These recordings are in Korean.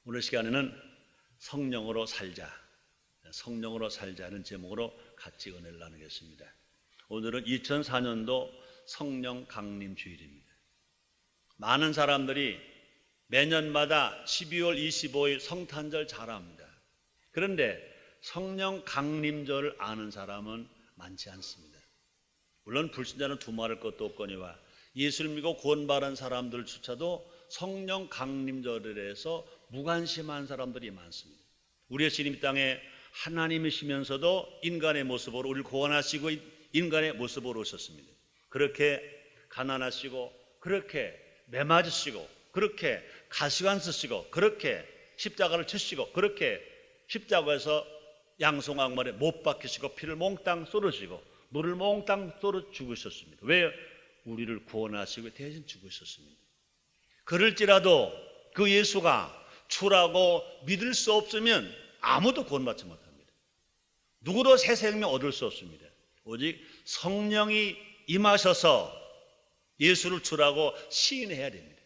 오늘 시간에는 성령으로 살자, 성령으로 살자는 제목으로 같이 은혜를 나누겠습니다. 오늘은 2004년도 성령 강림 주일입니다. 많은 사람들이 매년마다 12월 25일 성탄절 잘 합니다. 그런데 성령 강림절을 아는 사람은 많지 않습니다. 물론 불신자는 두말할 것도 없거니와 예수를 믿고 구원받은 사람들조차도 성령 강림절에 대해서 무관심한 사람들이 많습니다. 우리의 주님 이 땅에 하나님이시면서도 인간의 모습으로 우리를 구원하시고 인간의 모습으로 오셨습니다. 그렇게 가난하시고 그렇게 매맞으시고 그렇게 가시관 쓰시고 그렇게 십자가를 치시고 그렇게 십자가에서 양송악말에 못 박히시고 피를 몽땅 쏟으시고 물을 몽땅 쏟아 죽으셨습니다. 왜? 우리를 구원하시고 대신 죽으셨습니다. 그럴지라도 그 예수가 주라고 믿을 수 없으면 아무도 구원받지 못합니다. 누구도 새 생명 얻을 수 없습니다. 오직 성령이 임하셔서 예수를 주라고 시인해야 됩니다.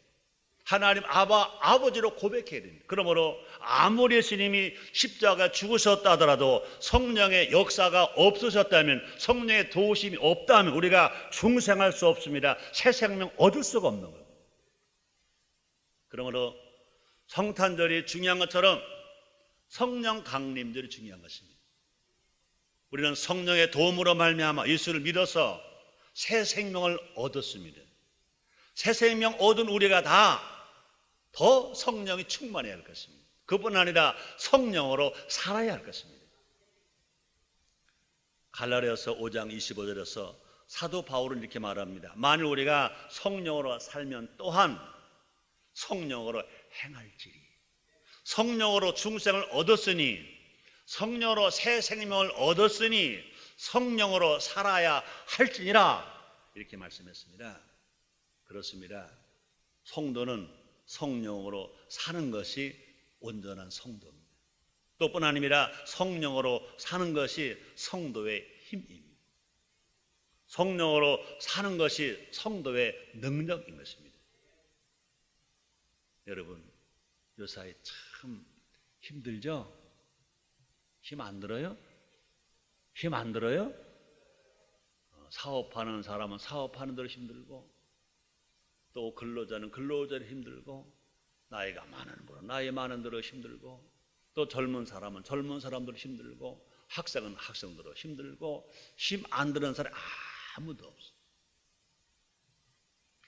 하나님 아버지로 고백해야 됩니다. 그러므로 아무리 예수님이 십자가 죽으셨다 하더라도 성령의 역사가 없으셨다면, 성령의 도우심이 없다면 우리가 중생할 수 없습니다. 새 생명 얻을 수가 없는 거예요. 그러므로 성탄절이 중요한 것처럼 성령 강림절이 중요한 것입니다. 우리는 성령의 도움으로 말미암아 예수를 믿어서 새 생명을 얻었습니다. 새 생명 얻은 우리가 다 더 성령이 충만해야 할 것입니다. 그뿐 아니라 성령으로 살아야 할 것입니다. 갈라디아서 5장 25절에서 사도 바울은 이렇게 말합니다. 만일 우리가 성령으로 살면 또한 성령으로 행할지니, 성령으로 중생을 얻었으니, 성령으로 새 생명을 얻었으니 성령으로 살아야 할지니라, 이렇게 말씀했습니다. 그렇습니다. 성도는 성령으로 사는 것이 온전한 성도입니다. 또뿐 아니라 성령으로 사는 것이 성도의 힘입니다. 성령으로 사는 것이 성도의 능력인 것입니다. 여러분, 요사이 참 힘들죠? 힘 안 들어요? 힘 안 들어요? 사업하는 사람은 사업하는 대로 힘들고, 또 근로자는 근로자로 힘들고, 나이가 많은 분은 나이 많은 대로 힘들고, 또 젊은 사람은 젊은 사람대로 힘들고, 학생은 학생대로 힘들고, 힘 안 드는 사람이 아무도 없어요.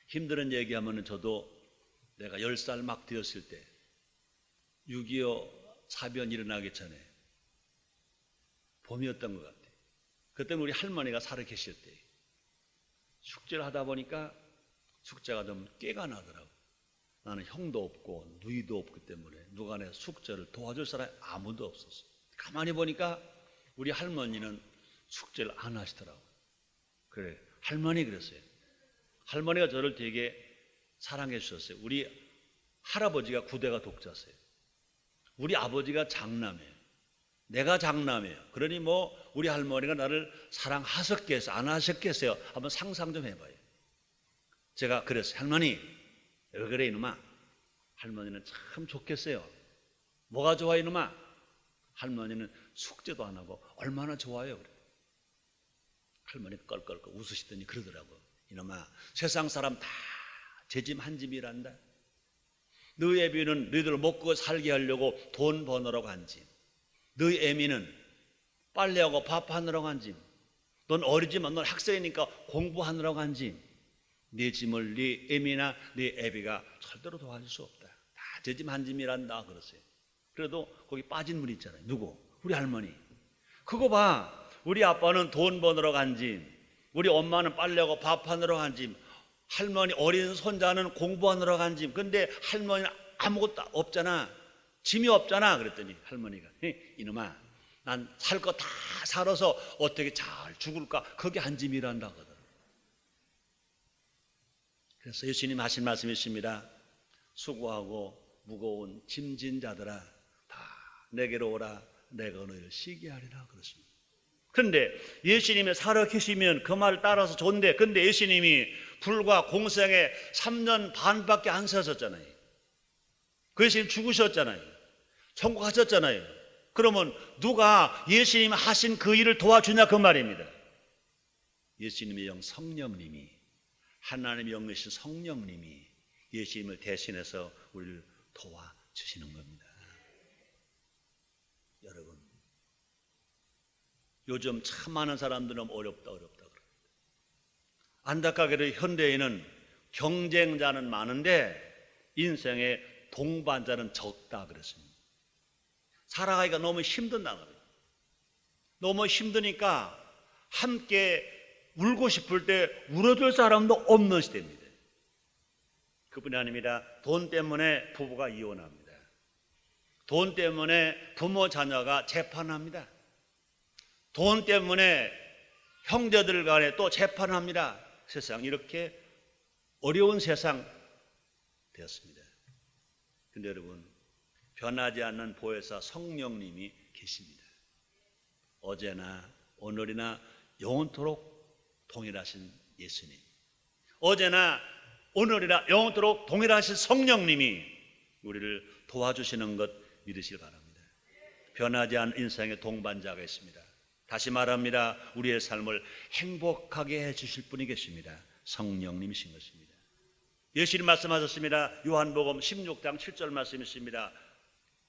힘드는 얘기하면 저도 내가 10살 막 되었을 때 6.25 사변 일어나기 전에 봄이었던 것 같아요. 그때는 우리 할머니가 살아 계실 때 숙제를 하다 보니까 숙제가 좀 깨가 나더라고. 나는 형도 없고 누이도 없기 때문에 누가 내 숙제를 도와줄 사람이 아무도 없었어. 가만히 보니까 우리 할머니는 숙제를 안 하시더라고. 그래, 할머니 그랬어요. 할머니가 저를 되게 사랑해 주셨어요. 우리 할아버지가 9대가 독자세요. 우리 아버지가 장남이에요. 내가 장남이에요. 그러니 뭐 우리 할머니가 나를 사랑하셨겠어요? 안 하셨겠어요? 한번 상상 좀 해봐요. 제가 그랬어요. 할머니, 왜 그래 이놈아? 할머니는 참 좋겠어요. 뭐가 좋아 이놈아? 할머니는 숙제도 안 하고 얼마나 좋아요. 그래. 할머니 껄껄껄 웃으시더니 그러더라고. 이놈아, 세상 사람 다 제 집 한 집이란다. 너희 애비는 너희들 먹고 살게 하려고 돈 버느라고 한 집. 너희 애미는 빨래하고 밥 하느라고 한 집. 넌 어리지만 넌 학생이니까 공부하느라고 한 집. 네 짐을 네 애미나 네 애비가 절대로 도와줄 수 없다. 다 제 집 한 집이란다 그러세요. 그래도 거기 빠진 분 있잖아요. 누구? 우리 할머니. 그거 봐. 우리 아빠는 돈 버느라고 한 집. 우리 엄마는 빨래하고 밥 하느라고 한 집. 할머니 어린 손자는 공부하느라고 한 집. 근데 할머니는 아무것도 없잖아. 짐이 없잖아. 그랬더니 할머니가 이놈아, 난 살 거 다 살아서 어떻게 잘 죽을까? 그게 한 짐이란다 하거든. 그래서 예수님 하신 말씀이 있습니다. 수고하고 무거운 짐진 자들아 다 내게로 오라. 내가 너희를 쉬게 하리라 그렇습니다. 그런데 예수님이 살아계시면 그 말을 따라서 좋은데, 근데 예수님이 불과 공생에 3년 반밖에 안 사셨잖아요. 그 예수님 죽으셨잖아요. 천국 가셨잖아요. 그러면 누가 예수님이 하신 그 일을 도와주냐 그 말입니다. 예수님의 영 성령님이, 하나님의 영이신 성령님이 예수님을 대신해서 우리를 도와주시는 겁니다. 여러분, 요즘 참 많은 사람들은 어렵다 그럽니다. 안타깝게도 현대에는 경쟁자는 많은데 인생의 동반자는 적다 그랬습니다. 살아가기가 너무 힘든다는 거예요. 너무 힘드니까 함께 울고 싶을 때 울어줄 사람도 없는 시대입니다. 그뿐이 아닙니다. 돈 때문에 부부가 이혼합니다. 돈 때문에 부모 자녀가 재판합니다. 돈 때문에 형제들 간에 또 재판합니다. 세상 이렇게 어려운 세상 되었습니다. 근데 여러분, 변하지 않는 보혜사 성령님이 계십니다. 어제나 오늘이나 영원토록 동일하신 예수님, 어제나 오늘이나 영원토록 동일하신 성령님이 우리를 도와주시는 것 믿으시길 바랍니다. 변하지 않은 인생의 동반자가 있습니다. 다시 말합니다. 우리의 삶을 행복하게 해주실 분이 계십니다. 성령님이신 것입니다. 예수님 말씀하셨습니다. 요한복음 16장 7절 말씀이 있습니다.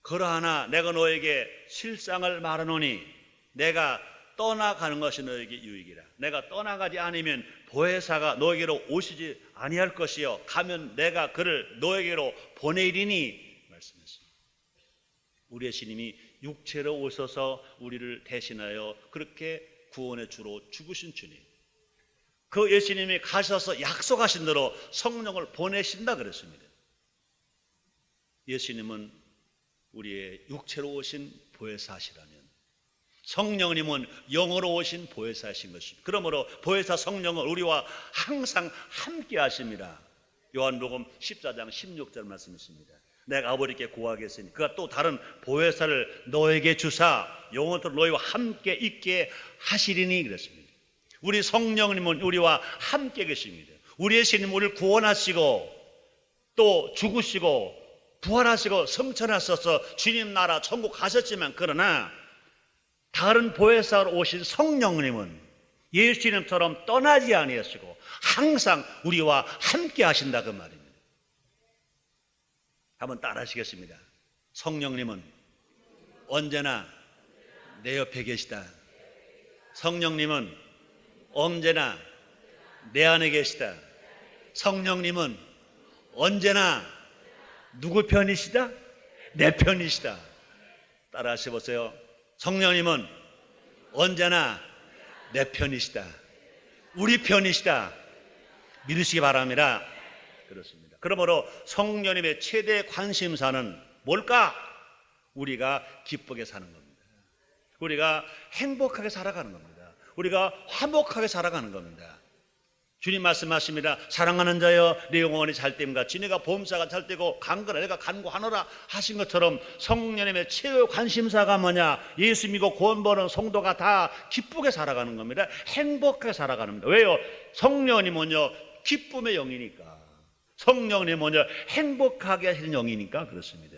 그러하나 내가 너에게 실상을 말하노니 내가 떠나가는 것이 너에게 유익이라. 내가 떠나가지 않으면 보혜사가 너에게로 오시지 아니할 것이요 가면 내가 그를 너에게로 보내리니 말씀했습니다. 우리의 주님이 육체로 오셔서 우리를 대신하여 그렇게 구원의 주로 죽으신 주님, 그 예수님이 가셔서 약속하신 대로 성령을 보내신다 그랬습니다. 예수님은 우리의 육체로 오신 보혜사시라면 성령님은 영으로 오신 보혜사이신 것입니다. 그러므로 보혜사 성령은 우리와 항상 함께 하십니다. 요한복음 14장 16절 말씀 있습니다. 내가 아버지께 구하겠으니 그가 또 다른 보혜사를 너에게 주사 영원토록 너희와 함께 있게 하시리니 그랬습니다. 우리 성령님은 우리와 함께 계십니다. 우리의 주님 우리를 구원하시고 또 죽으시고 부활하시고 성천하셔서 주님 나라 천국 가셨지만, 그러나 다른 보혜사로 오신 성령님은 예수님처럼 떠나지 아니하시고 항상 우리와 함께 하신다 그 말입니다. 한번 따라 하시겠습니다. 성령님은 언제나 내 옆에 계시다. 성령님은 언제나 내 안에 계시다. 성령님은 언제나 누구 편이시다? 내 편이시다. 따라 하셔보세요. 성령님은 언제나 내 편이시다. 우리 편이시다. 믿으시기 바랍니다. 그렇습니다. 그러므로 성령님의 최대 관심사는 뭘까? 우리가 기쁘게 사는 겁니다. 우리가 행복하게 살아가는 겁니다. 우리가 화목하게 살아가는 겁니다. 주님 말씀하십니다. 사랑하는 자여 내 영혼이 잘됨같이 내가 보험사가 잘되고 간거라 내가 간구하노라 하신 것처럼 성령님의 최고 관심사가 뭐냐? 예수 믿고 구원받은 성도가 다 기쁘게 살아가는 겁니다. 행복하게 살아가는 겁니다. 왜요? 성령이 뭐냐? 기쁨의 영이니까. 성령이 뭐냐? 행복하게 하시는 영이니까 그렇습니다.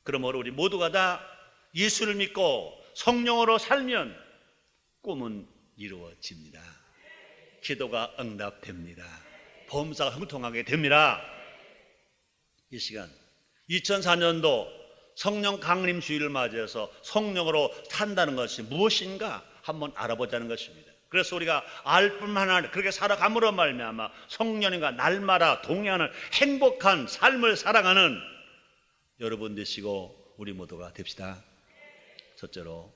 그러므로 우리 모두가 다 예수를 믿고 성령으로 살면 꿈은 이루어집니다. 기도가 응답됩니다. 범사가 형통하게 됩니다. 이 시간 2004년도 성령 강림 주일을 맞이해서 성령으로 산다는 것이 무엇인가 한번 알아보자는 것입니다. 그래서 우리가 알 뿐만 아니라 그렇게 살아감으로 말미암아 성령님과 날마다 동행하는 행복한 삶을 살아가는 여러분 되시고 우리 모두가 됩시다. 첫째로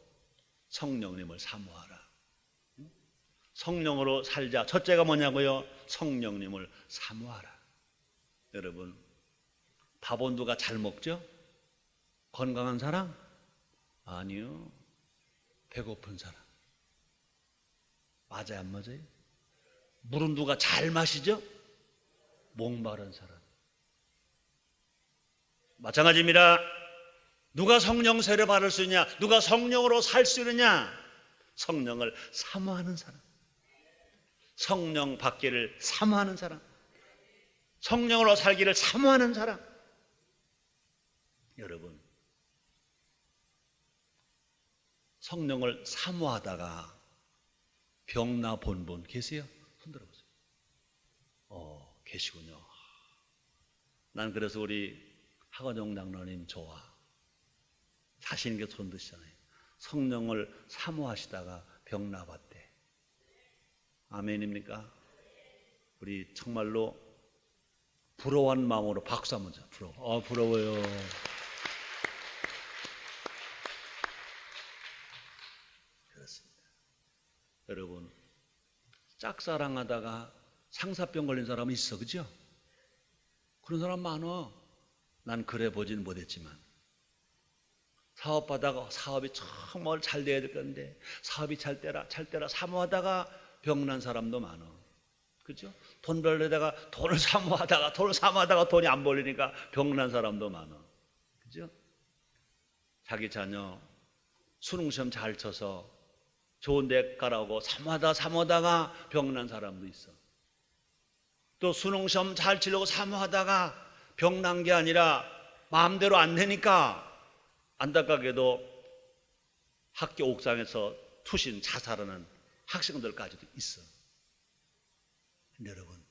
성령님을 사모하라. 성령으로 살자. 첫째가 뭐냐고요? 성령님을 사모하라. 여러분, 밥은 누가 잘 먹죠? 건강한 사람? 아니요. 배고픈 사람. 맞아요, 안 맞아요? 물은 누가 잘 마시죠? 목마른 사람. 마찬가지입니다. 누가 성령 세례 받을 수 있냐? 누가 성령으로 살 수 있느냐? 성령을 사모하는 사람. 성령 받기를 사모하는 사람, 성령으로 살기를 사모하는 사람. 여러분, 성령을 사모하다가 병나 본 분 계세요? 손 들어보세요. 계시군요. 난 그래서 우리 하건영 장로님 좋아. 자신 있게 손 드시잖아요. 성령을 사모하시다가 병나 봤대. 아멘입니까? 우리 정말로 부러워하는 마음으로 박수 한번 쳐. 부러워요. 그렇습니다. 여러분, 짝사랑하다가 상사병 걸린 사람은 있어, 그죠? 그런 사람 많아. 난 그래 보진 못했지만 사업하다가 사업이 정말 잘 돼야 될 건데 사업이 잘 되라 사모하다가 병난 사람도 많아. 그죠? 돈 벌려다가 돈을 사모하다가 돈이 안 벌리니까 병난 사람도 많아. 그죠? 자기 자녀 수능시험 잘 쳐서 좋은 데 가라고 사모하다가 병난 사람도 있어. 또 수능시험 잘 치려고 사모하다가 병난 게 아니라 마음대로 안 되니까 안타깝게도 학교 옥상에서 투신 자살하는 학생들까지도 있어. 근데 여러분,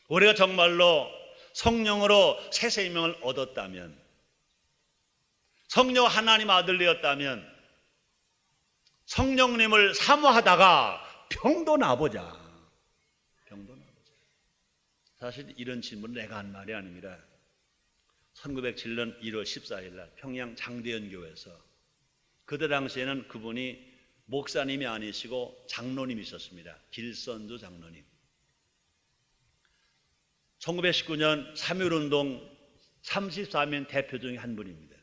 우리가 정말로 성령으로 새 생명을 얻었다면, 성령 하나님 아들이었다면 성령님을 사모하다가 병도 나보자. 사실 이런 질문은 내가 한 말이 아닙니다. 1907년 1월 14일 날 평양 장대현 교회에서 그때 당시에는 그분이 목사님이 아니시고 장로님이셨습니다. 길선주 장로님. 1919년 3.1운동 34명 대표 중에 한 분입니다.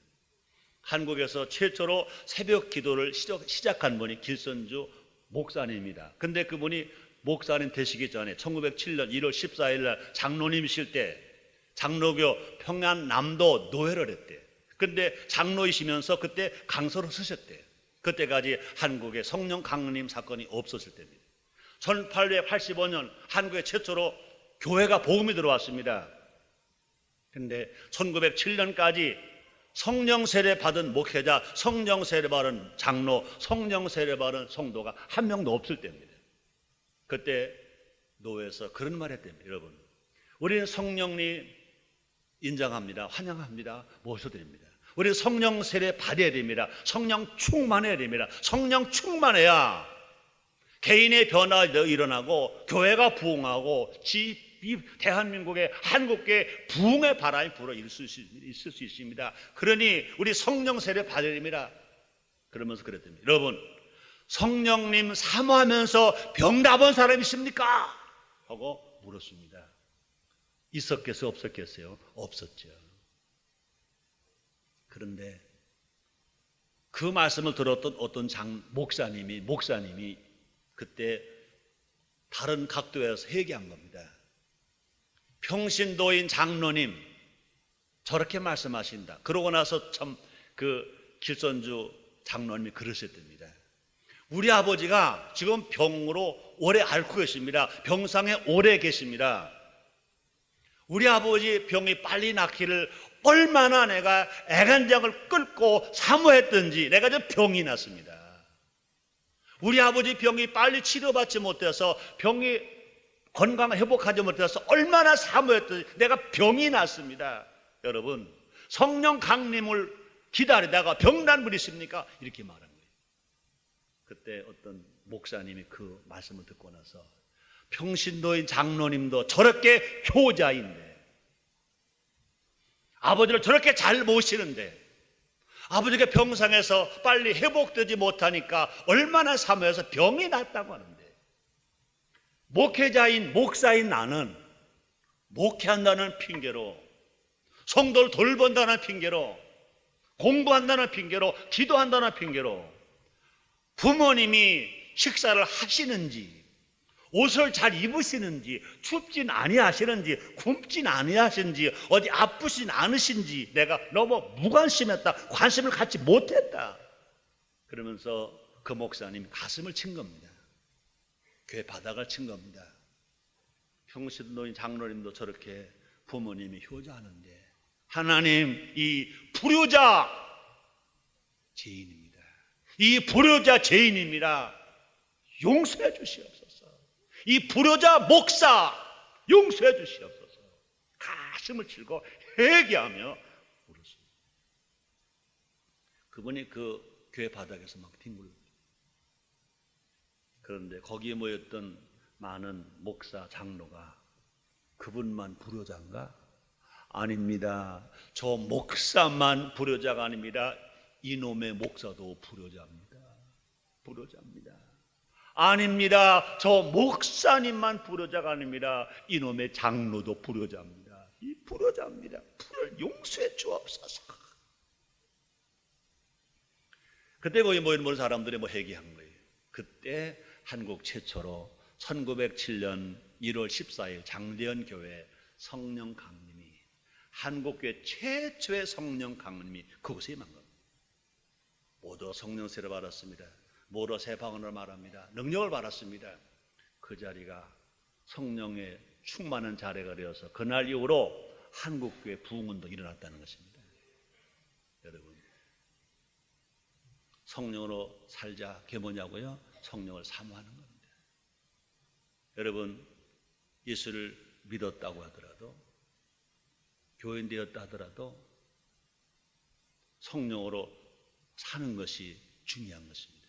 한국에서 최초로 새벽 기도를 시작한 분이 길선주 목사님입니다. 근데 그분이 목사님 되시기 전에 1907년 1월 14일 날 장로님이실 때 장로교 평안남도 노회를 했대. 근데 장로이시면서 그때 강서를 쓰셨대. 그때까지 한국에 성령 강림 사건이 없었을 때입니다. 1885년 한국에 최초로 교회가 복음이 들어왔습니다. 근데 1907년까지 성령 세례 받은 목회자, 성령 세례 받은 장로, 성령 세례 받은 성도가 한 명도 없을 때입니다. 그때 노회에서 그런 말 했답니다. 여러분, 우리는 성령님 인정합니다. 환영합니다. 모셔드립니다. 우리 성령 세례 받아야 됩니다. 성령 충만해야 됩니다. 성령 충만해야 개인의 변화가 일어나고 교회가 부흥하고 이 대한민국의 한국계 부흥의 바람이 불어 있을 수 있습니다. 그러니 우리 성령 세례 받아야 됩니다. 그러면서 그랬답니다. 여러분, 성령님 사모하면서 병 나본 사람 있습니까? 하고 물었습니다. 있었겠어요? 없었겠어요? 없었죠. 그런데 그 말씀을 들었던 어떤 목사님이 그때 다른 각도에서 회개한 겁니다. 평신도인 장로님 저렇게 말씀하신다. 그러고 나서 참 그 길선주 장로님이 그러셨답니다. 우리 아버지가 지금 병으로 오래 앓고 계십니다. 병상에 오래 계십니다. 우리 아버지 병이 빨리 낫기를 얼마나 내가 애간장을 끓고 사모했던지 내가 저 병이 났습니다. 우리 아버지 병이 빨리 치료받지 못해서 병이 건강 회복하지 못해서 얼마나 사모했던지 내가 병이 났습니다. 여러분, 성령 강림을 기다리다가 병난 분 있습니까? 이렇게 말한 거예요. 그때 어떤 목사님이 그 말씀을 듣고 나서 평신도인 장로님도 저렇게 효자인데 아버지를 저렇게 잘 모시는데 아버지가 병상에서 빨리 회복되지 못하니까 얼마나 사모해서 병이 났다고 하는데 목사인 나는 목회한다는 핑계로 성도를 돌본다는 핑계로 공부한다는 핑계로 기도한다는 핑계로 부모님이 식사를 하시는지 옷을 잘 입으시는지 춥진 아니하시는지 굶진 아니하시는지 어디 아프진 않으신지 내가 너무 무관심했다. 관심을 갖지 못했다. 그러면서 그 목사님 가슴을 친 겁니다. 교회 바닥을 친 겁니다. 평신도인 장로님도 저렇게 부모님이 효자하는데 하나님 이 불효자 죄인입니다. 이 불효자 죄인입니다. 용서해 주시옵소서. 이 불효자 목사 용서해 주시옵소서. 가슴을 치고 회개하며 울었습니다. 그분이 그 교회 바닥에서 막 뒹굴렀어요. 그런데 거기에 모였던 많은 목사, 장로가 그분만 불효자인가? 아닙니다. 저 목사만 불효자가 아닙니다. 이놈의 목사도 불효자입니다. 불효자입니다. 아닙니다. 저 목사님만 불효자가 아닙니다. 이놈의 장로도 불효자입니다. 이 불효자입니다. 불을 용서해 주옵소서. 그때 거기 모인 사람들이 회개한 거예요. 그때 한국 최초로 1907년 1월 14일 장대현 교회 성령 강림이, 한국교회 최초의 성령 강림이 그곳에 임한 겁니다. 모두 성령 세례를 받았습니다. 모두 새 방언을 말합니다. 능력을 받았습니다. 그 자리가 성령의 충만한 자리가 되어서 그날 이후로 한국교회 부흥운동이 일어났다는 것입니다. 여러분, 성령으로 살자. 그게 뭐냐고요? 성령을 사모하는 겁니다. 여러분, 예수를 믿었다고 하더라도, 교인 되었다 하더라도 성령으로 사는 것이 중요한 것입니다.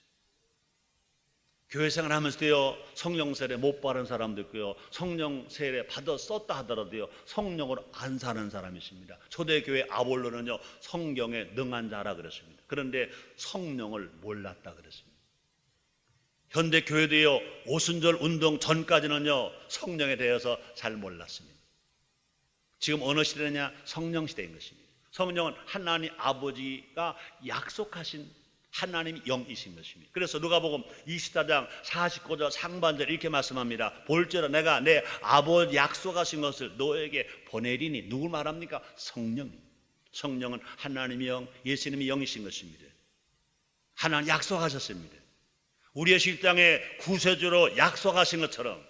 교회 생활 하면서도요, 성령 세례 못 받은 사람도 있고요, 성령 세례 받았었다 하더라도요, 성령으로 안 사는 사람이 있습니다. 초대교회 아볼로는요, 성경에 능한 자라 그랬습니다. 그런데 성령을 몰랐다 그랬습니다. 현대 교회도요, 오순절 운동 전까지는요, 성령에 대해서 잘 몰랐습니다. 지금 어느 시대냐? 성령 시대인 것입니다. 성령은 하나님 아버지가 약속하신 하나님의 영이신 것입니다. 그래서 누가복음 24장 49절 상반절 이렇게 말씀합니다. 볼지어다 내가 내 아버지 약속하신 것을 너에게 보내리니. 누굴 말합니까? 성령. 성령은 하나님의 영, 예수님의 영이신 것입니다. 하나님 약속하셨습니다. 우리의 실장에 구세주로 약속하신 것처럼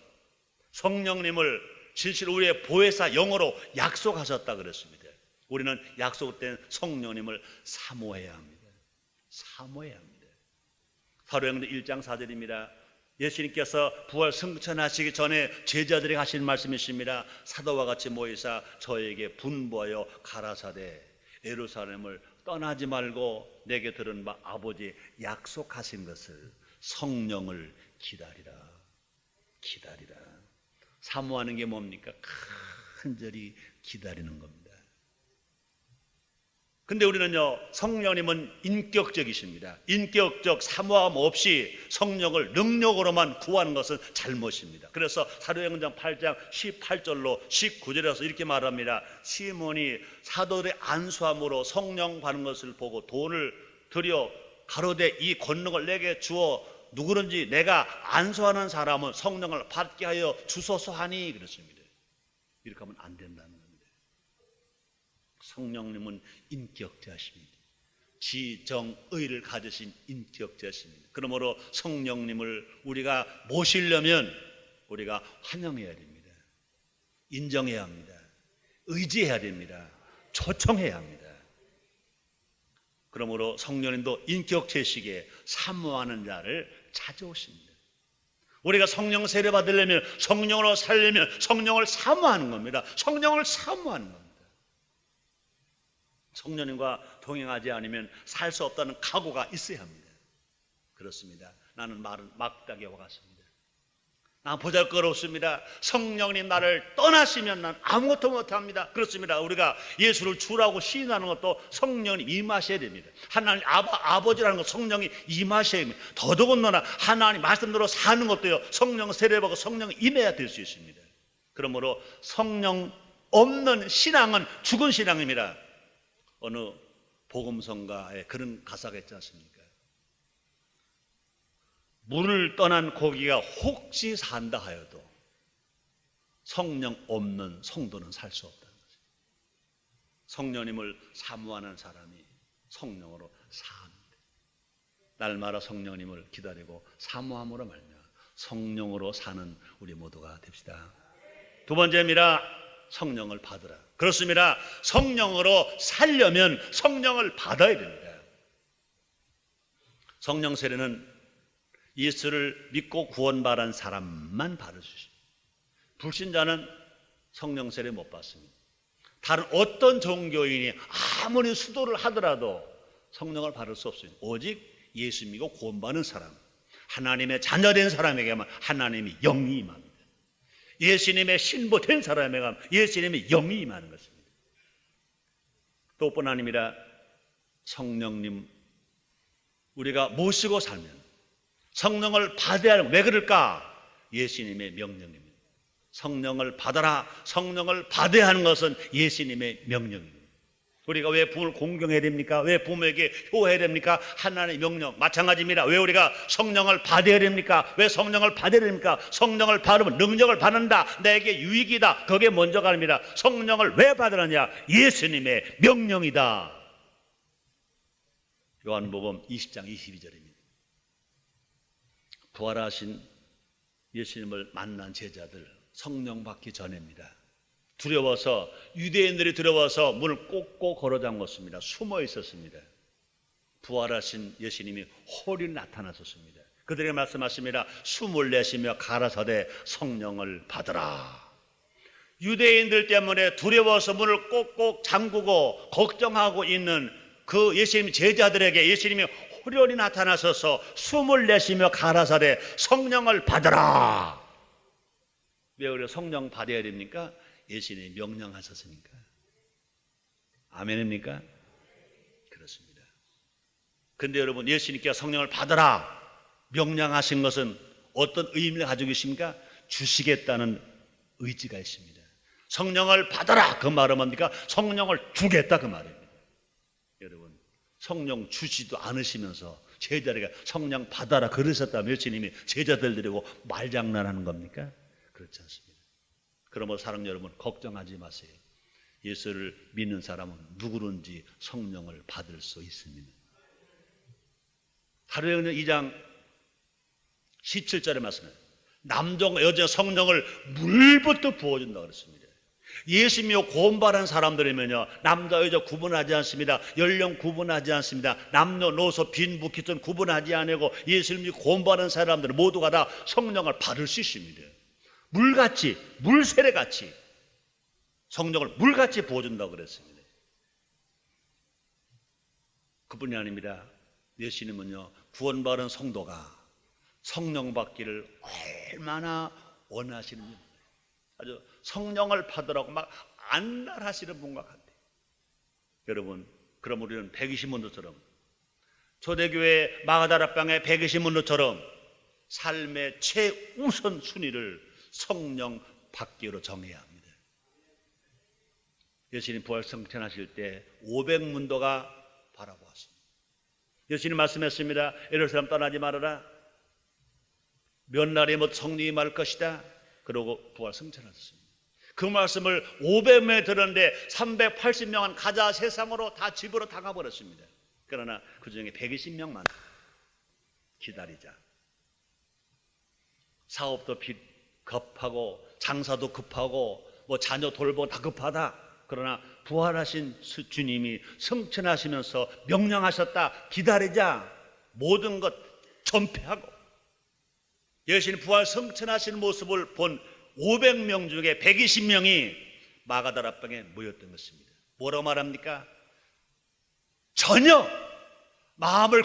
성령님을 진실 우리의 보혜사 영으로 약속하셨다 그랬습니다. 우리는 약속된 성령님을 사모해야 합니다. 사모해야 합니다. 사도행전 1장 4절입니다. 예수님께서 부활 승천하시기 전에 제자들에게 하신 말씀이십니다. 사도와 같이 모이사 저에게 분부하여 가라사대 예루살렘을 떠나지 말고 내게 들은 바 아버지 약속하신 것을 성령을 기다리라. 기다리라. 사모하는 게 뭡니까? 간절히 기다리는 겁니다. 근데 우리는요, 성령님은 인격적이십니다. 인격적 사모함 없이 성령을 능력으로만 구하는 것은 잘못입니다. 그래서 사도행전 8장 18절로 19절에서 이렇게 말합니다. 시몬이 사도들의 안수함으로 성령 받는 것을 보고 돈을 들여 가로되 이 권능을 내게 주어 누구든지 내가 안수하는 사람은 성령을 받게 하여 주소서 하니 그렇습니다. 이렇게 하면 안 된다는 겁니다. 성령님은 인격자십니다. 지정의를 가지신 인격자십니다. 그러므로 성령님을 우리가 모시려면 우리가 환영해야 됩니다. 인정해야 합니다. 의지해야 됩니다. 초청해야 합니다. 그러므로 성령님도 인격체식에 사모하는 자를 찾아오십니다. 우리가 성령 세례 받으려면, 성령으로 살려면 성령을 사모하는 겁니다. 성령을 사모하는 겁니다. 성령님과 동행하지 않으면 살 수 없다는 각오가 있어야 합니다. 그렇습니다. 나는 막다기와 같습니다. 난 보잘것없습니다. 성령님 나를 떠나시면 난 아무것도 못합니다. 그렇습니다. 우리가 예수를 주라고 시인하는 것도 성령이 임하셔야 됩니다. 하나님 아버지라는 것 성령이 임하셔야 됩니다. 더더군다나 하나님 말씀대로 사는 것도요, 성령 세례받고 성령이 임해야 될 수 있습니다. 그러므로 성령 없는 신앙은 죽은 신앙입니다. 어느 복음성가에 그런 가사가 있지 않습니까? 물을 떠난 고기가 혹시 산다 하여도 성령 없는 성도는 살 수 없다는 거죠. 성령님을 사모하는 사람이 성령으로 사합니다. 날마다 성령님을 기다리고 사모함으로 말미암아 성령으로 사는 우리 모두가 됩시다. 두 번째입니다. 성령을 받으라. 그렇습니다. 성령으로 살려면 성령을 받아야 됩니다. 성령 세례는 예수를 믿고 구원받은 사람만 받을 수 있습니다. 불신자는 성령 세례 못 받습니다. 다른 어떤 종교인이 아무리 수도를 하더라도 성령을 받을 수 없습니다. 오직 예수 믿고 구원받는 사람, 하나님의 자녀된 사람에게만 하나님이 영이 임합니다. 예수님의 신부된 사람에게만 예수님의 영이 임하는 것입니다. 또 뿐 아닙니다. 성령님 우리가 모시고 살면 성령을 받아야 하는, 왜 그럴까? 예수님의 명령입니다. 성령을 받아라, 성령을 받아야 하는 것은 예수님의 명령입니다. 우리가 왜 부모를 공경해야 됩니까? 왜 부모에게 효해야 됩니까? 하나님의 명령 마찬가지입니다. 왜 우리가 성령을 받아야 됩니까? 왜 성령을 받아야 됩니까? 성령을 받으면 능력을 받는다, 내게 유익이다, 거기에 먼저 갑니다. 성령을 왜 받으느냐? 예수님의 명령이다. 요한복음 20장 22절입니다. 부활하신 예수님을 만난 제자들 성령 받기 전입니다. 두려워서, 유대인들이 두려워서 문을 꼭꼭 걸어 잠궜습니다. 숨어 있었습니다. 부활하신 예수님이 홀히 나타나셨습니다. 그들에게 말씀하십니다. 숨을 내쉬며 가라사대 성령을 받으라. 유대인들 때문에 두려워서 문을 꼭꼭 잠그고 걱정하고 있는 그 예수님 제자들에게 예수님이 호련히 나타나셔서 숨을 내쉬며 가라사대 성령을 받으라. 왜 우리가 성령 받아야 됩니까? 예수님이 명령하셨으니까. 아멘입니까? 그렇습니다. 근데 여러분, 예수님께서 성령을 받으라 명령하신 것은 어떤 의미를 가지고 계십니까? 주시겠다는 의지가 있습니다. 성령을 받아라 그 말은 뭡니까? 성령을 주겠다 그 말입니다. 여러분, 성령 주지도 않으시면서 제자들에게 성령 받아라 그러셨다면 예수님이 제자들 데리고 말장난하는 겁니까? 그렇지 않습니다. 그러므로 사랑 여러분, 걱정하지 마세요. 예수를 믿는 사람은 누구든지 성령을 받을 수 있습니다. 사도행전 2장 17절에 말씀해요. 남자와 여자 성령을 물부터 부어준다고 그랬습니다. 예수 믿고 구원받은 사람들이면요, 남자 여자 구분하지 않습니다. 연령 구분하지 않습니다. 남녀노소 빈부 기촌 구분하지 않고 예수를 믿고 구원받은 사람들은 모두가 다 성령을 받을 수 있습니다. 물같이, 물세례같이 성령을 물같이 부어준다고 그랬습니다. 그뿐이 아닙니다. 예수님은요, 구원받은 성도가 성령 받기를 얼마나 원하시는지, 아주 성령을 받으라고 막 안달하시는 분과 같아요. 여러분, 그럼 우리는 120문도처럼, 초대교회 마가다락방의 120문도처럼 삶의 최우선 순위를 성령 받기로 정해야 합니다. 예수님 부활 성천하실 때 500문도가 바라보았습니다. 예수님 말씀했습니다. 예루살렘 떠나지 말아라. 몇 날에 뭐 성령이 말 것이다. 그러고 부활 성천하셨습니다. 그 말씀을 500명이 들었는데 380명은 가자 세상으로 다 집으로 다 가버렸습니다. 그러나 그 중에 120명만 기다리자. 사업도 급하고 장사도 급하고 뭐 자녀 돌보고 다 급하다. 그러나 부활하신 주님이 성천하시면서 명령하셨다. 기다리자. 모든 것 전폐하고 예수님 부활 성천하시는 모습을 본 500명 중에 120명이 마가다락방에 모였던 것입니다. 뭐라고 말합니까? 전혀 마음을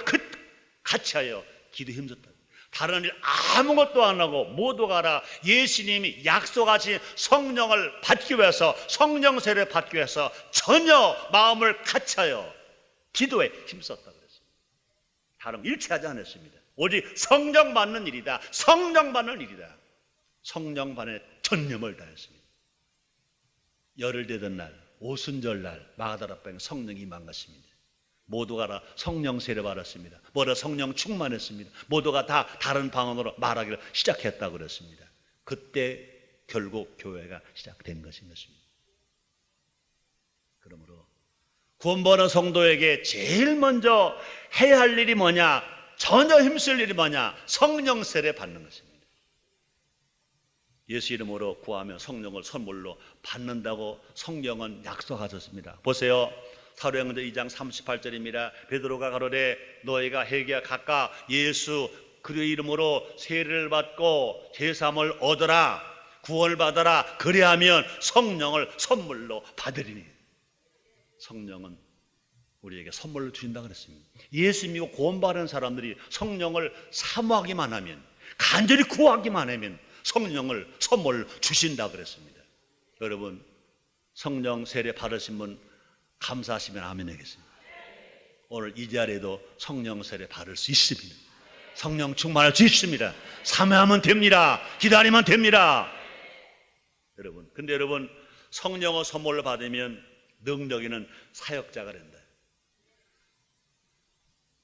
같이하여 기도 힘썼다. 다른 일 아무것도 안 하고 모두가 다 예수님이 약속하신 성령을 받기 위해서, 성령 세례를 받기 위해서 전혀 마음을 같이하여 기도에 힘썼다고 그랬습니다. 다른 일치하지 않았습니다. 오직 성령 받는 일이다. 성령 받는 일이다. 성령 받는 전념을 다했습니다. 열흘 되던 날, 오순절날 마가다락방에 성령이 임한 것입니다. 모두가 다 성령 세례 받았습니다. 모두 성령 충만했습니다. 모두가 다 다른 방언으로 말하기를 시작했다고 그랬습니다. 그때 결국 교회가 시작된 것인 것입니다. 그러므로 구원받은 성도에게 제일 먼저 해야 할 일이 뭐냐? 전혀 힘쓸 일이 뭐냐? 성령 세례 받는 것입니다. 예수 이름으로 구하며 성령을 선물로 받는다고 성경은 약속하셨습니다. 보세요. 사도행전 2장 38절입니다. 베드로가 가로되 너희가 회개가 각각 예수 그리스도의 이름으로 세례를 받고 제사함을 얻어라, 구원을 받아라. 그리하면 성령을 선물로 받으리니. 성령은 우리에게 선물로 주신다 그랬습니다. 예수 믿고 구원받은 사람들이 성령을 사모하기만 하면, 간절히 구하기만 하면 성령을 선물로 주신다 그랬습니다. 여러분, 성령 세례 받으신 분 감사하시면 아멘 하겠습니다. 오늘 이 자리에도 성령 세례 받을 수 있습니다. 성령 충만할 수 있습니다. 사모하면 됩니다. 기다리면 됩니다. 여러분, 근데 여러분, 성령의 선물을 받으면 능력 있는 사역자가 된다.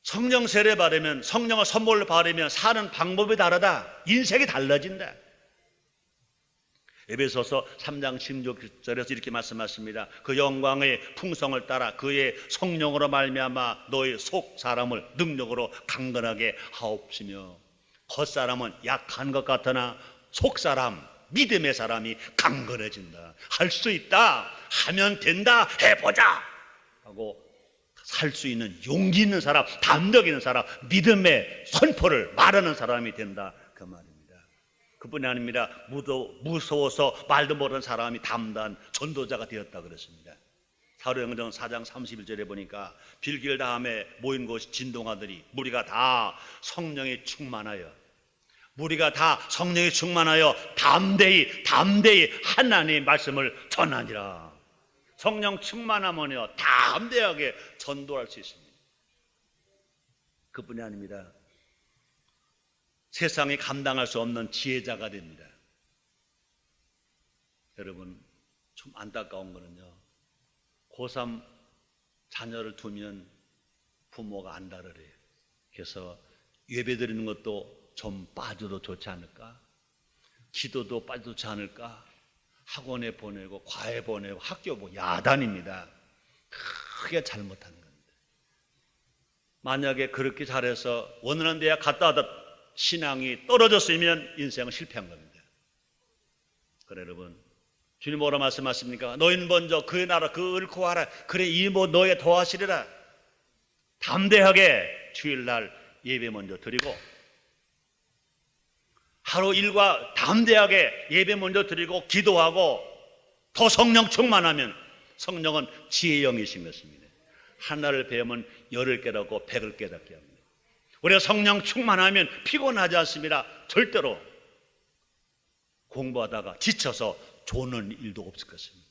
성령 세례 받으면, 성령의 선물을 받으면 사는 방법이 다르다. 인생이 달라진다. 에베소서 3장 16절에서 이렇게 말씀하십니다. 그 영광의 풍성을 따라 그의 성령으로 말미암아 너의 속 사람을 능력으로 강건하게 하옵시며, 겉사람은 약한 것 같으나 속 사람, 믿음의 사람이 강건해진다. 할 수 있다, 하면 된다, 해보자 하고 살 수 있는 용기 있는 사람, 담력 있는 사람, 믿음의 선포를 말하는 사람이 된다, 그 말입니다. 그뿐이 아닙니다. 무서워서 말도 못하는 사람이 담대한 전도자가 되었다 그랬습니다. 사도행전 4장 31절에 보니까 빌길 다음에 모인 곳이 진동하더니 무리가 다 성령에 충만하여, 담대히 하나님의 말씀을 전하니라. 성령 충만하면요, 담대하게 전도할 수 있습니다. 그뿐이 아닙니다. 세상이 감당할 수 없는 지혜자가 됩니다. 여러분, 좀 안타까운 거는요, 고3 자녀를 두면 부모가 안달을 해요. 그래서 예배 드리는 것도 좀 빠져도 좋지 않을까? 기도도 빠져도 좋지 않을까? 학원에 보내고 과외 보내고 학교 보고 야단입니다. 크게 잘못하는 겁니다. 만약에 그렇게 잘해서 원하는 대학 갔다 와도 신앙이 떨어졌으면 인생은 실패한 겁니다. 그래 여러분, 주님 뭐라 말씀하십니까? 너희는 먼저 그의 나라 그 을 구하라. 그래 이 뭐 너희에 더하시리라. 담대하게 주일날 예배 먼저 드리고, 하루 일과 담대하게 예배 먼저 드리고 기도하고 더 성령 충만하면, 성령은 지혜의 영이신 것입니다. 하나를 배우면 열을 깨닫고 백을 깨닫게 합니다. 우리가 성령 충만하면 피곤하지 않습니다. 절대로 공부하다가 지쳐서 조는 일도 없을 것입니다.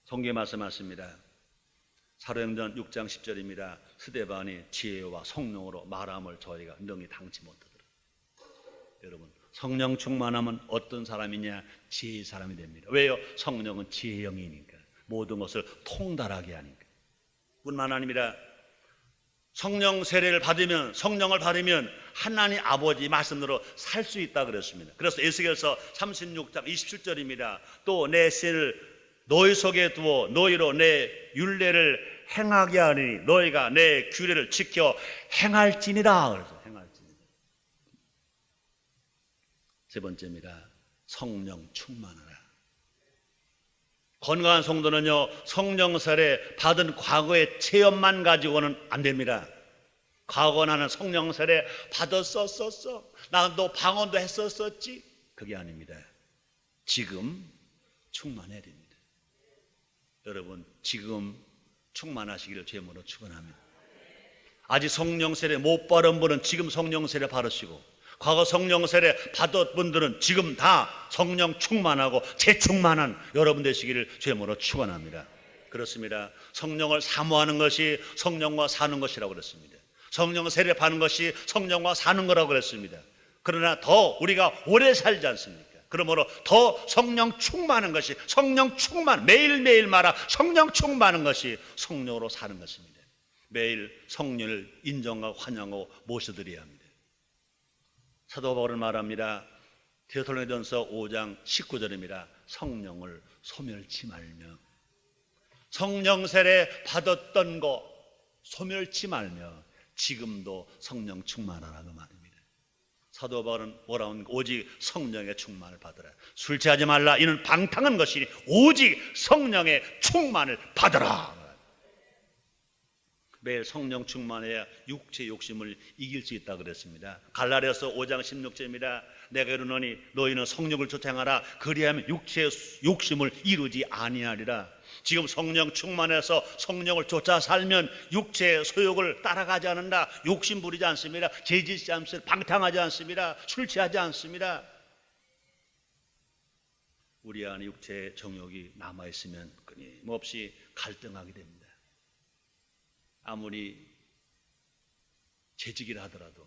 성경에 말씀하십니다. 사도행전 6장 10절입니다. 스데반이 지혜와 성령으로 말함을 저희가 능히 당치 못하더라. 여러분, 성령 충만하면 어떤 사람이냐? 지혜의 사람이 됩니다. 왜요? 성령은 지혜의 영이니까, 모든 것을 통달하게 하니까. 뿐만 아닙니다. 성령 세례를 받으면, 성령을 받으면 하나님 아버지 말씀대로 살 수 있다 그랬습니다. 그래서 에스겔서 36장 27절입니다. 또 내 신을 너희 속에 두어 너희로 내 율례를 행하게 하니 너희가 내 규례를 지켜 행할지니라. 그래서 행할지니라. 세 번째입니다. 성령 충만하라. 건강한 성도는요, 성령 세례 받은 과거의 체험만 가지고는 안 됩니다. 과거 나는 성령 세례 받았었어. 나도 방언도 했었었지. 그게 아닙니다. 지금 충만해야 됩니다. 여러분, 지금 충만하시기를 주님으로 축원합니다. 아직 성령 세례 못 받은 분은 지금 성령 세례 받으시고, 과거 성령 세례 받은 분들은 지금 다 성령 충만하고 재충만한 여러분 되시기를 주님으로 축원합니다. 그렇습니다. 성령을 사모하는 것이 성령과 사는 것이라고 그랬습니다. 성령 세례 받는 것이 성령과 사는 거라고 그랬습니다. 그러나 더 우리가 오래 살지 않습니까? 그러므로 더 성령 충만한 것이, 성령 충만, 매일매일 말아 성령 충만한 것이 성령으로 사는 것입니다. 매일 성령을 인정하고 환영하고 모셔드려야 합니다. 사도 바울은 말합니다. 데살로니가전서 5장 19절입니다. 성령을 소멸치 말며, 성령 세례 받았던 거 소멸치 말며 지금도 성령 충만하라는 말입니다. 사도 바울은 뭐라고 하는 오직 성령의 충만을 받으라. 술 취하지 말라. 이는 방탕한 것이니 오직 성령의 충만을 받으라. 매일 성령 충만해야 육체의 욕심을 이길 수 있다 그랬습니다. 갈라디아서 5장 16절입니다. 내가 이르노니 너희는 성령을 쫓아 행하라. 그리하면 육체의 욕심을 이루지 아니하리라. 지금 성령 충만해서 성령을 쫓아 살면 육체의 소욕을 따라가지 않는다. 욕심 부리지 않습니다. 죄짓지 않습니다. 방탕하지 않습니다. 술 취하지 않습니다. 우리 안에 육체의 정욕이 남아있으면 끊임없이 갈등하게 됩니다. 아무리 재직이라 하더라도,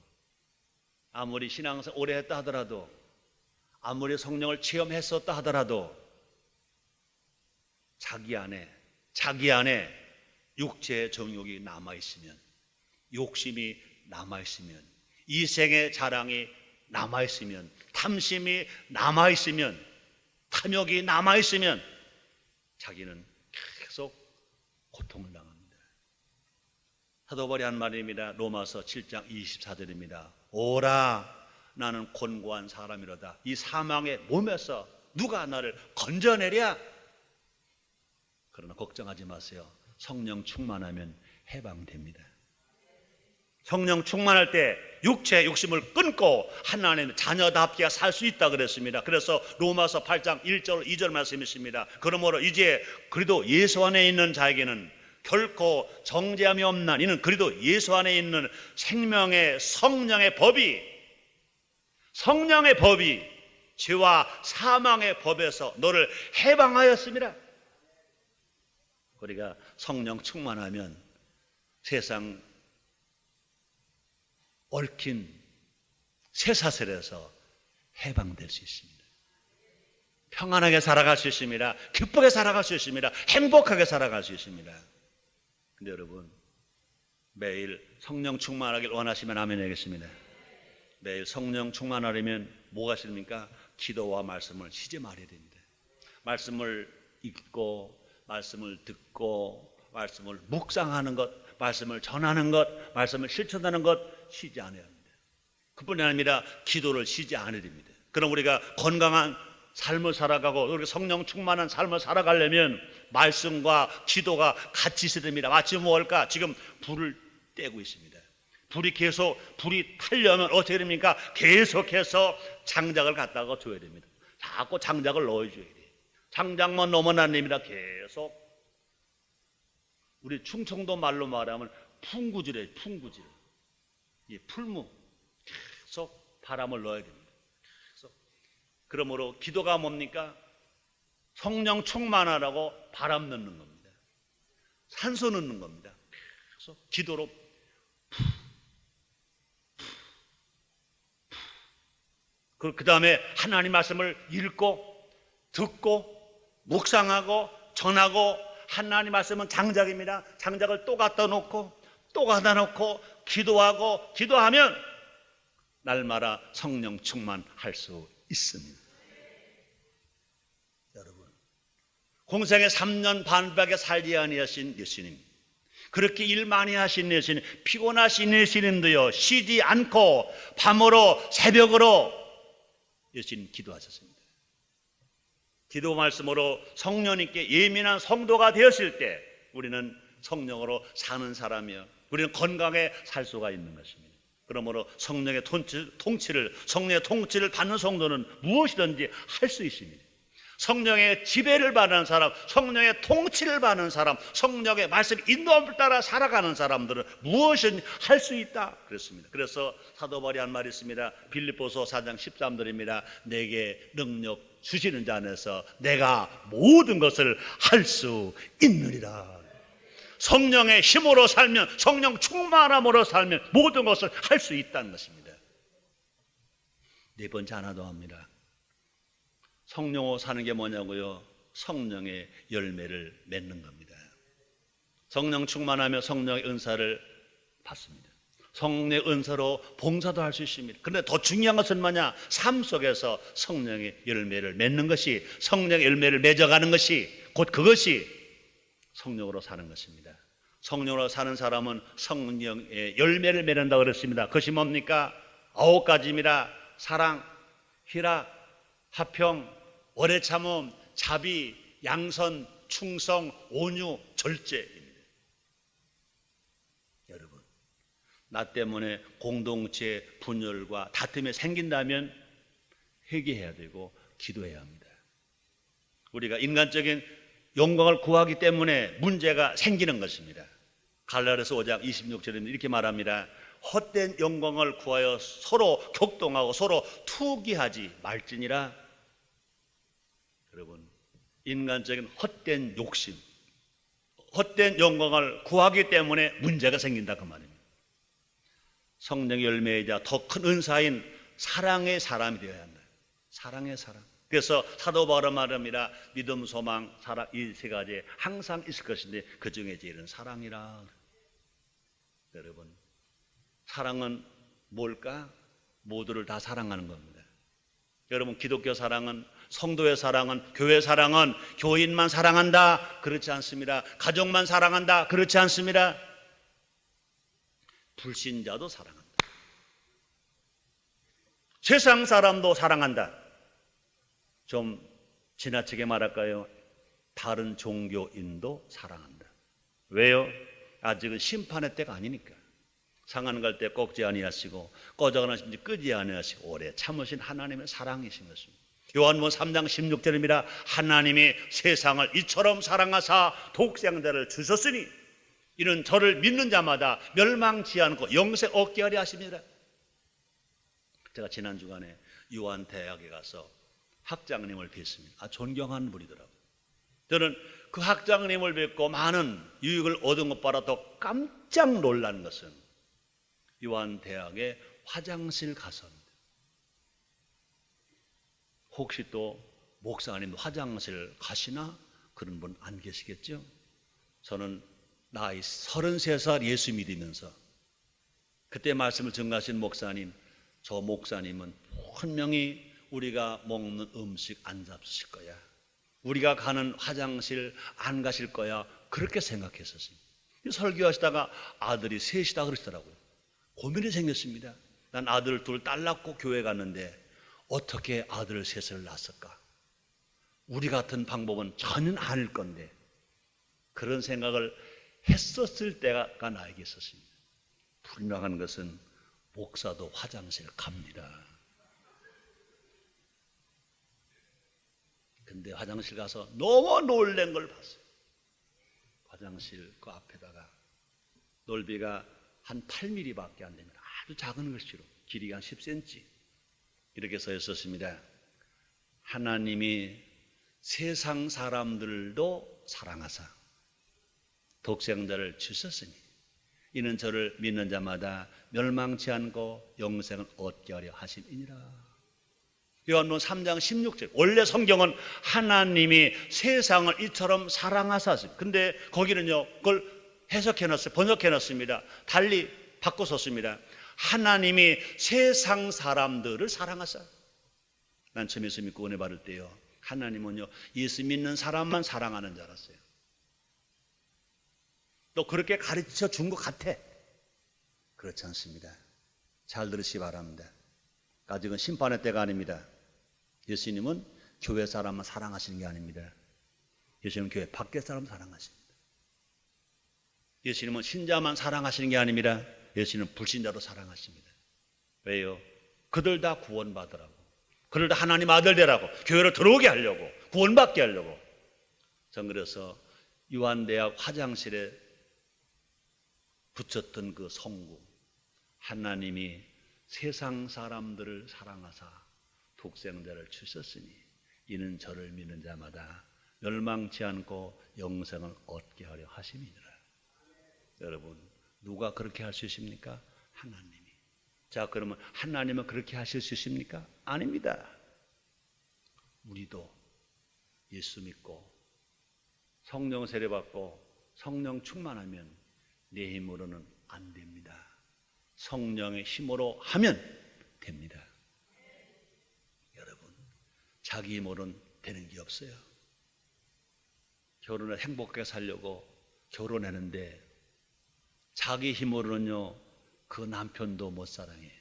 아무리 신앙생활 오래 했다 하더라도, 아무리 성령을 체험했었다 하더라도 자기 안에 육체의 정욕이 남아있으면, 욕심이 남아있으면, 이생의 자랑이 남아있으면, 탐심이 남아있으면, 탐욕이 남아있으면 자기는 계속 고통을 당합니다. 사도 바울이 한 말입니다. 로마서 7장 24절입니다. 오라, 나는 곤고한 사람이로다. 이 사망의 몸에서 누가 나를 건져내랴? 그러나 걱정하지 마세요. 성령 충만하면 해방됩니다. 성령 충만할 때 육체의 욕심을 끊고 하나님의 자녀답게 살 수 있다 그랬습니다. 그래서 로마서 8장 1절 2절 말씀이 있습니다. 그러므로 이제 그래도 예수 안에 있는 자에게는 결코 정죄함이 없나. 이는 그래도 예수 안에 있는 생명의 성령의 법이 죄와 사망의 법에서 너를 해방하였습니다. 우리가 성령 충만하면 세상 얽힌 쇠사슬에서 해방될 수 있습니다. 평안하게 살아갈 수 있습니다. 기쁘게 살아갈 수 있습니다. 행복하게 살아갈 수 있습니다. 근데 여러분, 매일 성령 충만하길 원하시면 아멘 하겠습니다. 매일 성령 충만하려면 뭐가 싫습니까? 기도와 말씀을 쉬지 말아야 됩니다. 말씀을 읽고, 말씀을 듣고, 말씀을 묵상하는 것, 말씀을 전하는 것, 말씀을 실천하는 것 쉬지 않아야 합니다. 그뿐이 아니라 기도를 쉬지 않아야 됩니다. 그럼 우리가 건강한 삶을 살아가고 우리가 성령 충만한 삶을 살아가려면 말씀과 기도가 같이 있어야 됩니다. 마치 뭘까? 지금 불을 떼고 있습니다. 불이 타려면 어떻게 됩니까? 계속해서 장작을 갖다가 줘야 됩니다. 자꾸 장작을 넣어줘야 돼요. 장작만 넣으면 안 됩니다. 계속. 우리 충청도 말로 말하면 풍구질이에요. 풍구질. 이 풀무. 계속 바람을 넣어야 됩니다. 계속. 그러므로 기도가 뭡니까? 성령 충만하라고 바람 넣는 겁니다. 산소 넣는 겁니다. 계속 기도로 그 다음에 하나님 말씀을 읽고 듣고 묵상하고 전하고. 하나님 말씀은 장작입니다. 장작을 또 갖다 놓고 또 갖다 놓고 기도하면 날마다 성령 충만할 수 있습니다. 여러분, 공생에 3년 반밖에 살지 아니하신 예수님, 그렇게 일 많이 하신 예수님, 피곤하신 예수님도요 쉬지 않고 밤으로 새벽으로 예수님 기도하셨습니다. 기도 말씀으로 성령님께 예민한 성도가 되었을 때 우리는 성령으로 사는 사람이요, 우리는 건강에 살 수가 있는 것입니다. 그러므로 성령의 통치를 받는 성도는 무엇이든지 할 수 있습니다. 성령의 지배를 받는 사람, 성령의 통치를 받는 사람, 성령의 말씀 인도함을 따라 살아가는 사람들은 무엇이든 할 수 있다 그랬습니다. 그래서 사도 바울이 한 말이 있습니다. 빌립보서 4장 13절입니다. 내게 능력 주시는 자 안에서 내가 모든 것을 할 수 있느니라. 성령의 힘으로 살면, 성령 충만함으로 살면 모든 것을 할 수 있다는 것입니다. 네 번째 하나 더 합니다. 성령으로 사는 게 뭐냐고요? 성령의 열매를 맺는 겁니다. 성령 충만하며 성령의 은사를 받습니다. 성령의 은사로 봉사도 할 수 있습니다. 그런데 더 중요한 것은 뭐냐? 삶 속에서 성령의 열매를 맺는 것이, 성령의 열매를 맺어가는 것이, 곧 그것이 성령으로 사는 것입니다. 성령으로 사는 사람은 성령의 열매를 맺는다고 그랬습니다. 그것이 뭡니까? 9가지입니다. 사랑, 희락, 화평, 오래 참음, 자비, 양선, 충성, 온유, 절제입니다. 여러분, 나 때문에 공동체 분열과 다툼이 생긴다면 회개해야 되고 기도해야 합니다. 우리가 인간적인 영광을 구하기 때문에 문제가 생기는 것입니다. 갈라디아서 5장 26절에는 이렇게 말합니다. 헛된 영광을 구하여 서로 격동하고 서로 투기하지 말지니라. 여러분, 인간적인 헛된 욕심, 헛된 영광을 구하기 때문에 문제가 생긴다 그 말입니다. 성령의 열매이자 더 큰 은사인 사랑의 사람이 되어야 한다. 사랑의 사람. 그래서 사도 바울은 말합니다. 믿음, 소망, 사랑, 이 세 가지 항상 있을 것인데 그 중에 제일은 사랑이라. 여러분, 사랑은 뭘까? 모두를 다 사랑하는 겁니다. 여러분, 기독교 사랑은, 성도의 사랑은, 교회 사랑은 교인만 사랑한다? 그렇지 않습니다. 가족만 사랑한다? 그렇지 않습니다. 불신자도 사랑한다. 세상 사람도 사랑한다. 좀 지나치게 말할까요? 다른 종교인도 사랑한다. 왜요? 아직은 심판의 때가 아니니까. 상하는 갈 때 꺾지 아니하시고 꺼져가는 심지 끄지 아니하시고 오래 참으신 하나님의 사랑이신 것입니다. 요한복음 3장 16절입니다. 하나님이 세상을 이처럼 사랑하사 독생자를 주셨으니 이는 저를 믿는 자마다 멸망치 않고 영생 얻게 하려 하십니다. 제가 지난 주간에 요한대학에 가서 학장님을 뵀습니다. 존경하는 분이더라고요. 저는 그 학장님을 뵙고 많은 유익을 얻은 것보다 더 깜짝 놀란 것은 요한대학의 화장실 가서입니다. 혹시 또 목사님도 화장실 가시나? 그런 분 안 계시겠죠? 저는 나이 33살 예수 믿으면서 그때 말씀을 전가하신 목사님, 저 목사님은 분명히 우리가 먹는 음식 안 잡수실 거야, 우리가 가는 화장실 안 가실 거야, 그렇게 생각했었습니다. 설교하시다가 아들이 셋이다 그러시더라고요. 고민이 생겼습니다. 난 아들 둘, 딸 낳고 교회 갔는데 어떻게 아들 셋을 낳았을까? 우리 같은 방법은 전혀 아닐 건데, 그런 생각을 했었을 때가 나에게 있었습니다. 분명한 것은 목사도 화장실 갑니다. 근데 화장실 가서 너무 놀란 걸 봤어요. 화장실 그 앞에다가 넓이가 한 8mm밖에 안 됩니다. 아주 작은 글씨로 길이가 한 10cm 이렇게 써 있었습니다. 하나님이 세상 사람들도 사랑하사 독생자를 주셨으니 이는 저를 믿는 자마다 멸망치 않고 영생을 얻게 하려 하심이니라. 요한복음 3장 16절. 원래 성경은 하나님이 세상을 이처럼 사랑하사, 근데 거기는요 그걸 해석해놨어요. 번역해놨습니다. 달리 바꿔 썼습니다. 하나님이 세상 사람들을 사랑하사. 난 처음 예수 믿고 은혜 받을 때요, 하나님은요 예수 믿는 사람만 사랑하는 줄 알았어요. 또 그렇게 가르쳐 준 것 같아. 그렇지 않습니다. 잘 들으시기 바랍니다. 아직은 심판의 때가 아닙니다. 예수님은 교회 사람만 사랑하시는 게 아닙니다. 예수님은 교회 밖에 사람 사랑하십니다. 예수님은 신자만 사랑하시는 게 아닙니다. 예수님은 불신자도 사랑하십니다. 왜요? 그들 다 구원받으라고, 그들 다 하나님 아들 되라고, 교회로 들어오게 하려고, 구원받게 하려고. 전 그래서 요한대학 화장실에 붙였던 그 성구, 하나님이 세상 사람들을 사랑하사 독생자를 주셨으니 이는 저를 믿는 자마다 멸망치 않고 영생을 얻게 하려 하심이니라. 여러분, 누가 그렇게 할 수 있습니까? 하나님이. 자, 그러면 하나님은 그렇게 하실 수 있습니까? 아닙니다. 우리도 예수 믿고 성령 세례 받고 성령 충만하면 내 힘으로는 안 됩니다. 성령의 힘으로 하면 됩니다. 여러분, 자기 힘으로는 되는 게 없어요. 결혼을 행복하게 살려고 결혼했는데 자기 힘으로는요 그 남편도 못 사랑해.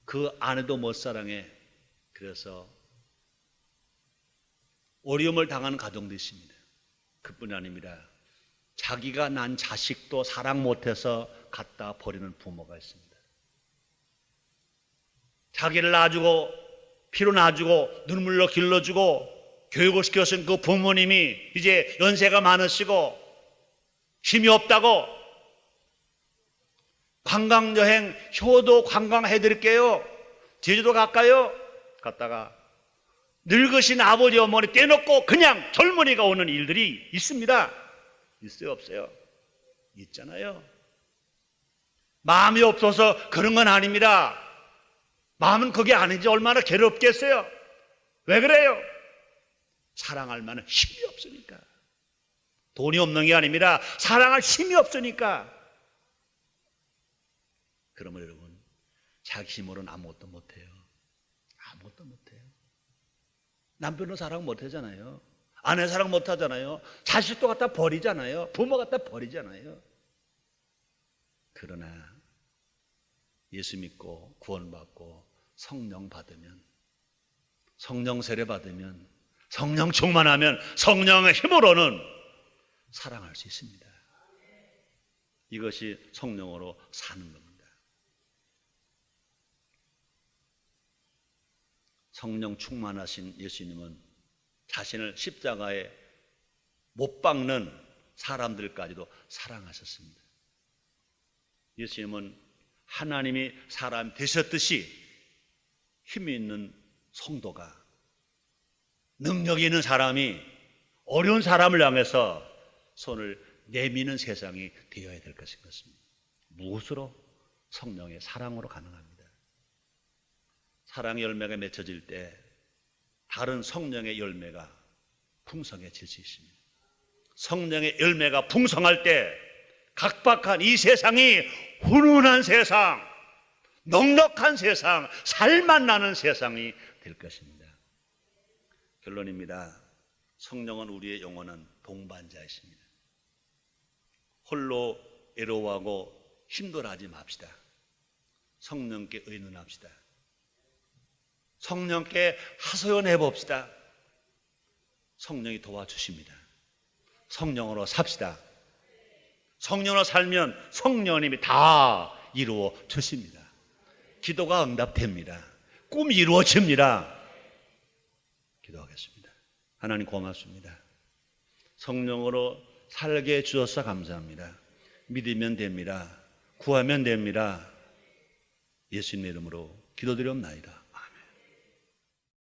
그 아내도 못 사랑해. 그래서 어려움을 당하는 가정도 있습니다. 그뿐이 아닙니다. 자기가 난 자식도 사랑 못해서 갖다 버리는 부모가 있습니다. 자기를 낳아주고 피로 낳아주고 눈물로 길러주고 교육을 시켰은 그 부모님이 이제 연세가 많으시고 힘이 없다고 관광여행 효도 관광해드릴게요. 제주도 갈까요? 갔다가 늙으신 아버지 어머니 떼놓고 그냥 젊은이가 오는 일들이 있습니다. 있어요, 없어요? 있잖아요. 마음이 없어서 그런 건 아닙니다. 마음은 그게 아니지 얼마나 괴롭겠어요. 왜 그래요? 사랑할 만한 힘이 없으니까. 돈이 없는 게 아닙니다. 사랑할 힘이 없으니까. 그러면 여러분, 자기 힘으로는 아무것도 못해요. 아무것도 못해요. 남편은 사랑 못하잖아요. 아내 사랑 못하잖아요. 자식도 갖다 버리잖아요. 부모 갖다 버리잖아요. 그러나 예수 믿고 구원받고 성령 받으면, 성령 세례 받으면, 성령 충만하면 성령의 힘으로는 사랑할 수 있습니다. 이것이 성령으로 사는 겁니다. 성령 충만하신 예수님은 자신을 십자가에 못 박는 사람들까지도 사랑하셨습니다. 예수님은 하나님이 사람 되셨듯이 힘이 있는 성도가, 능력이 있는 사람이 어려운 사람을 향해서 손을 내미는 세상이 되어야 될 것인 것입니다. 무엇으로? 성령의 사랑으로 가능합니다. 사랑의 열매가 맺혀질 때 다른 성령의 열매가 풍성해질 수 있습니다. 성령의 열매가 풍성할 때 각박한 이 세상이 훈훈한 세상, 넉넉한 세상, 살맛 나는 세상이 될 것입니다. 결론입니다. 성령은 우리의 영혼은 동반자이십니다. 홀로 애로워하고 힘들어하지 맙시다. 성령께 의논합시다. 성령께 하소연해 봅시다. 성령이 도와주십니다. 성령으로 삽시다. 성령으로 살면 성령님이 다 이루어 주십니다. 기도가 응답됩니다. 꿈이 이루어집니다. 기도하겠습니다. 하나님 고맙습니다. 성령으로 살게 해주셔서 감사합니다. 믿으면 됩니다. 구하면 됩니다. 예수님의 이름으로 기도드리옵나이다.